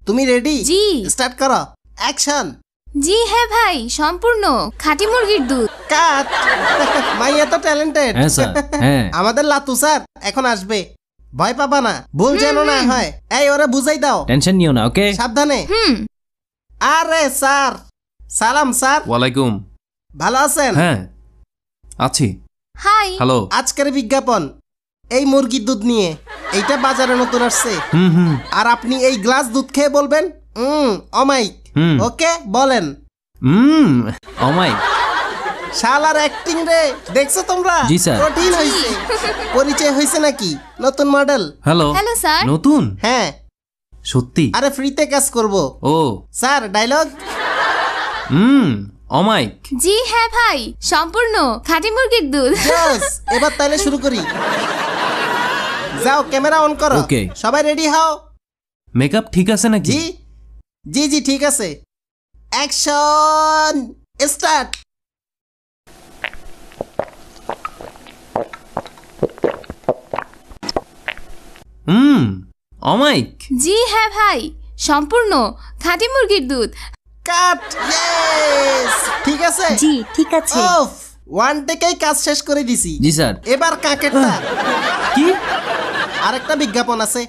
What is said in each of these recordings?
তুমি রেডি? জি। স্টার্ট করো, অ্যাকশন। জি হ্যাঁ ভাই, সম্পূর্ণ খাঁটি মুরগির দুধ। কাট। মাইয়া তো ট্যালেন্টেড। হ্যাঁ স্যার, হ্যাঁ। আমাদের লাতু স্যার এখন আসবে, ভয় পাবা না, ভুল যেন না হয়। এই ওরে বুঝাই দাও, টেনশন নিও না, ওকে? সাবধানে। আরে স্যার, সালাম স্যার। ওয়ালাইকুম। ভালো আছেন? হ্যাঁ আছি। হাই। হ্যালো। আজকের বিজ্ঞাপন এই মুরগির দুধ নিয়ে, এইটা বাজারে নতুন আসছে। আর আপনি এই গ্লাস দুধ খেয়ে বলবেন অমাইক। ওকে বলেন। অমাইক। শালার অ্যাক্টিং রে, দেখছো তোমরা? জি স্যার। কঠিন হইছে। পরিচয় হইছে নাকি? নতুন মডেল। হ্যালো। Hello sir. নতুন? হ্যাঁ। সত্যি? আরে ফ্রিতে কাজ করব। ও স্যার ডায়লগ। অমাইক। জি হ্যাঁ ভাই, সম্পূর্ণ খাঁটি মুরগির দুধ। জস, এবার তাহলে শুরু করি। যাও ক্যামেরা অন করো। ওকে। সবাই রেডি হও। মেকআপ ঠিক আছে নাকি? জি জি জি ঠিক আছে। Action start. অমাইক। জি হ্যাঁ ভাই, সম্পূর্ণ খাঁটি মুরগির দুধ। কাট। ইয়েস, ঠিক আছে। জি ঠিক আছে। ওফ, ওয়ান টেকেই কাজ শেষ করে দিছি। জি স্যার। এবার কাকেরটা। কি? আরেকটা বিজ্ঞাপন আছে।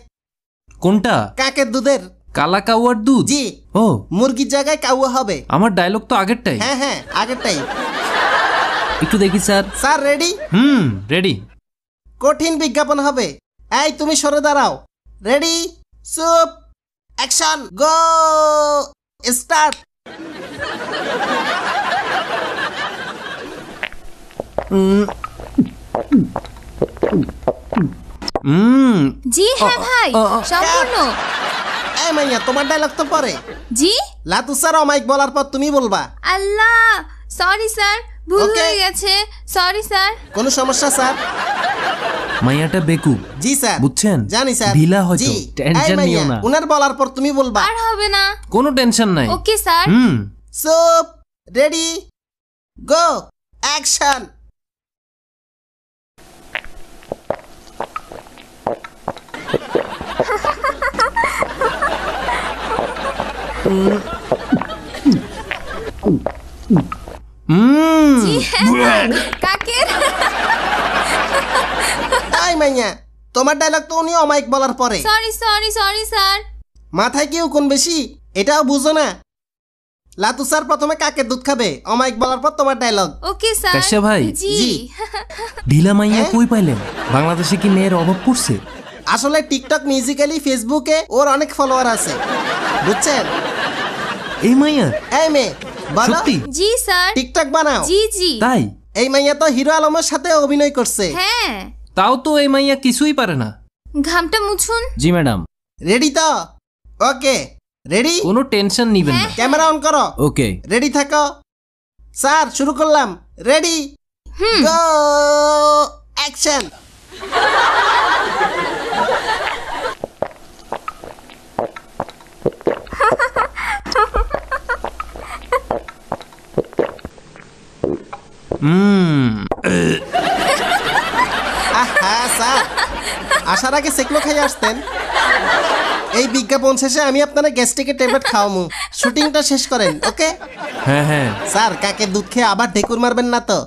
কোনটা? কাকের দুধের। কালা কাউয়ার দুধ? জি। ও, মুরগির জায়গায় কাউয়া হবে। আমার ডায়লগ তো আগেরটাই। হ্যাঁ হ্যাঁ আগেরটাই। একটু দেখি স্যার। Sir ready? রেডি। কঠিন বিজ্ঞাপন হবে। এই তুমি সরে দাঁড়াও। রেডি, চুপ, অ্যাকশন, গো, স্টার্ট। জি হ্যাঁ ভাই, সম্পূর্ণ। এই মাইয়া, তোমার ডায়লগ তো পরে। জি। লাতু স্যার অমাইক বলার পর তুমি বলবা। আল্লাহ, সরি স্যার, ভুল Okay. হয়ে গেছে। Sorry sir. কোনো সমস্যা স্যার? মাইয়াটা বেকু। জি স্যার। বুঝছেন? জানি স্যার। ঢিলা হয়তো। জি। টেনশন এই মাইয়া, নিও না। উনার বলার পর তুমি বলবা। আর হবে না। কোনো টেনশন নাই। Okay sir. চুপ, রেডি, গো, অ্যাকশন। জি হ্যাঁ, কাকের। এই মাইয়া, তোমার ডায়লগ তো উনি অমাইক বলার পরে। Sorry sorry sorry sir. মাথায় কি কোন বেশি, এটাও বুঝো না? লাতু স্যার প্রথমে কাকের দুধ খাবে, অমাইক বলার পর তোমার ডায়লগ। Okay sir. কাশ্যা ভাই। জি। জি। ঢিলা মাইয়া হ্যাঁ? কই পাইলেন? বাংলাদেশে কি মেয়ের অভাব পড়ছে? আসলে টিকটক, মিউজিক্যালি, ফেসবুকে ওর অনেক ফলোয়ার আছে, বুঝছেন? এই মাইয়া? এই মেয়ে বলো। সত্যি? জি স্যার। টিকটক বানাও। জি জি। তাই? এই মাইয়া তো হিরো আলমের সাথে অভিনয় করছে। হ্যাঁ। তাও তো এই মাইয়া কিছুই পারে না। ঘামটা মুছুন। জি ম্যাডাম। রেডি তো? ওকে, রেডি। কোনো টেনশন নিবেন না। ক্যামেরা অন করো। ওকে। রেডি থাকো। স্যার শুরু করলাম। রেডি, গো, অ্যাকশন। হ্যাঁ স্যার, আসার আগে সেকলো খাই আসতেন। এই বিজ্ঞাপন শেষে আমি আপনারা গ্যাস্ট্রিকে ট্যাবলেট খাওয়ামু। শুটিংটা শেষ করেন, ওকে? হ্যাঁ হ্যাঁ। স্যার কাকে দুধ খেয়ে আবার ঢেকুর মারবেন না তো?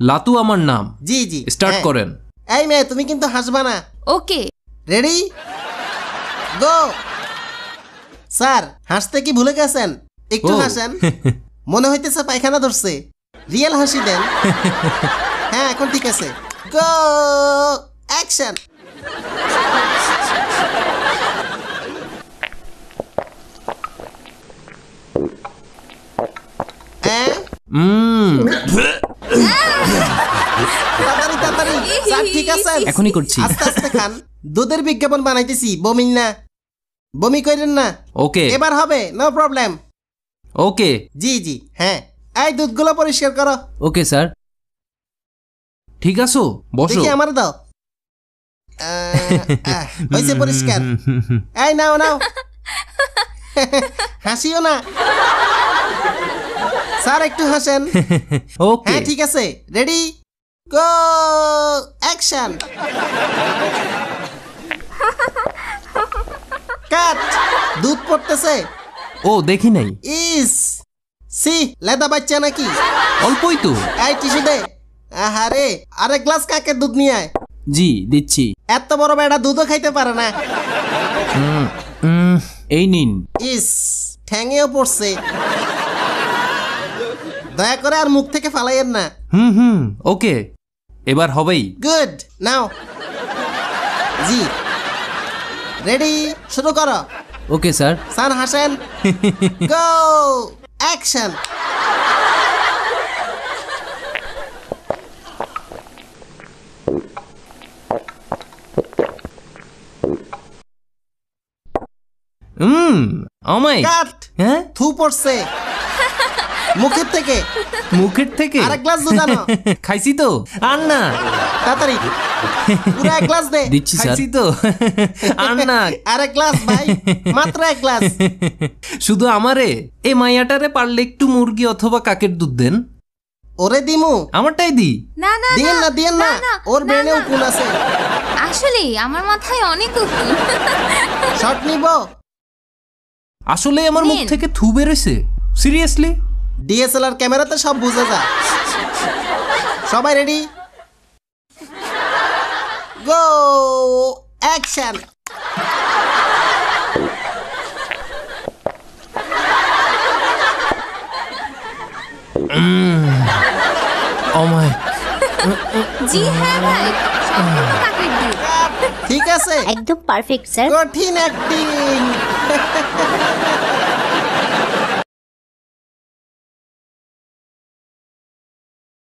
লাতু আমার নাম। জি জি, স্টার্ট হ্যাঁ। করেন। এই মেয়ে, তুমি কিন্তু হাসবা না। ওকে। রেডি, গো। স্যার হাসতে কি ভুলে গেছেন? একটু ও। হাসেন। মনে হইতেছে পায়খানা ধরছে। রিয়েল হাসি দেন। হ্যাঁ এখন ঠিক আছে। গো, অ্যাকশন। তাড়াতাড়ি তাড়াতাড়ি, স্যার ঠিক আছে? এখনই করছি। আস্তে আস্তে খান। দুধের বিজ্ঞাপন বানাইতেছি, বমিন না, বমি করেন না। ওকে এবার হবে, নো প্রবলেম। ওকে। জি জি হ্যাঁ। এই দুধগুলো পরিষ্কার করো। Okay sir. ঠিক আছো? বসো। দেখি আমার দাও। হয়েছে পরিষ্কার। এই নাও নাও। হাসিও না। স্যার একটু হাসেন। ওকে। হ্যাঁ ঠিক আছে। রেডি, গো, অ্যাকশন। কাট, দুধ পড়তেছে। ও দেখি নাই। ইস, সি লেদা বাচ্চা নাকি? অল্পই তো। এই টিস্যু দে। আহারে, আরেক গ্লাস কাকের দুধ নিয়ে আয়। জি দিচ্ছি। এত বড় বেড়া দুধও খাইতে পারে না। এই নিন। ইস, ঠ্যাঙেও পড়ছে। দয়া করে আর মুখ থেকে ফালাইয়েন না। ওকে, এবার হবেই। গুড, নাও। জি, রেডি, শুরু করো। ওকে স্যার। সান হাসেন। Go, action. আমায়। কাট, হ্যাঁ, থু পড়ছে মুখের থেকে। মুখের থেকে। আরেক গ্লাস দুধ আনো। খাইছি তো, আর না। তাড়াতাড়ি পুরো এক গ্লাস দে। দিচ্ছি স্যার। খাইছি তো, আর না। আরেক গ্লাস ভাই, মাত্র এক গ্লাস। শুধু আমারে, এই মাইয়াটারে পারলে একটু মুরগি অথবা কাকের দুধ দেন। ওরে দিমু। আমারটাই দি। না না দিয়েন না, দিয়েন না, ওর না, ব্রেনে না। উকুন আছে। আসলে আমার মাথায় অনেক উকুন। শট নিব। আসলে আমার মুখ নিন। থেকে থু বেরোইছে। সিরিয়াসলি? ডিএসএলআর ক্যামেরাতে সব বুঝে যায়। সবাই রেডি, গো, অ্যাকশন। আমায়। জি হ্যাঁ ভাই, সম্পূর্ণ কাকের দুধ। ঠিক আছে, একদম পারফেক্ট স্যার। কঠিন অ্যাক্টিং।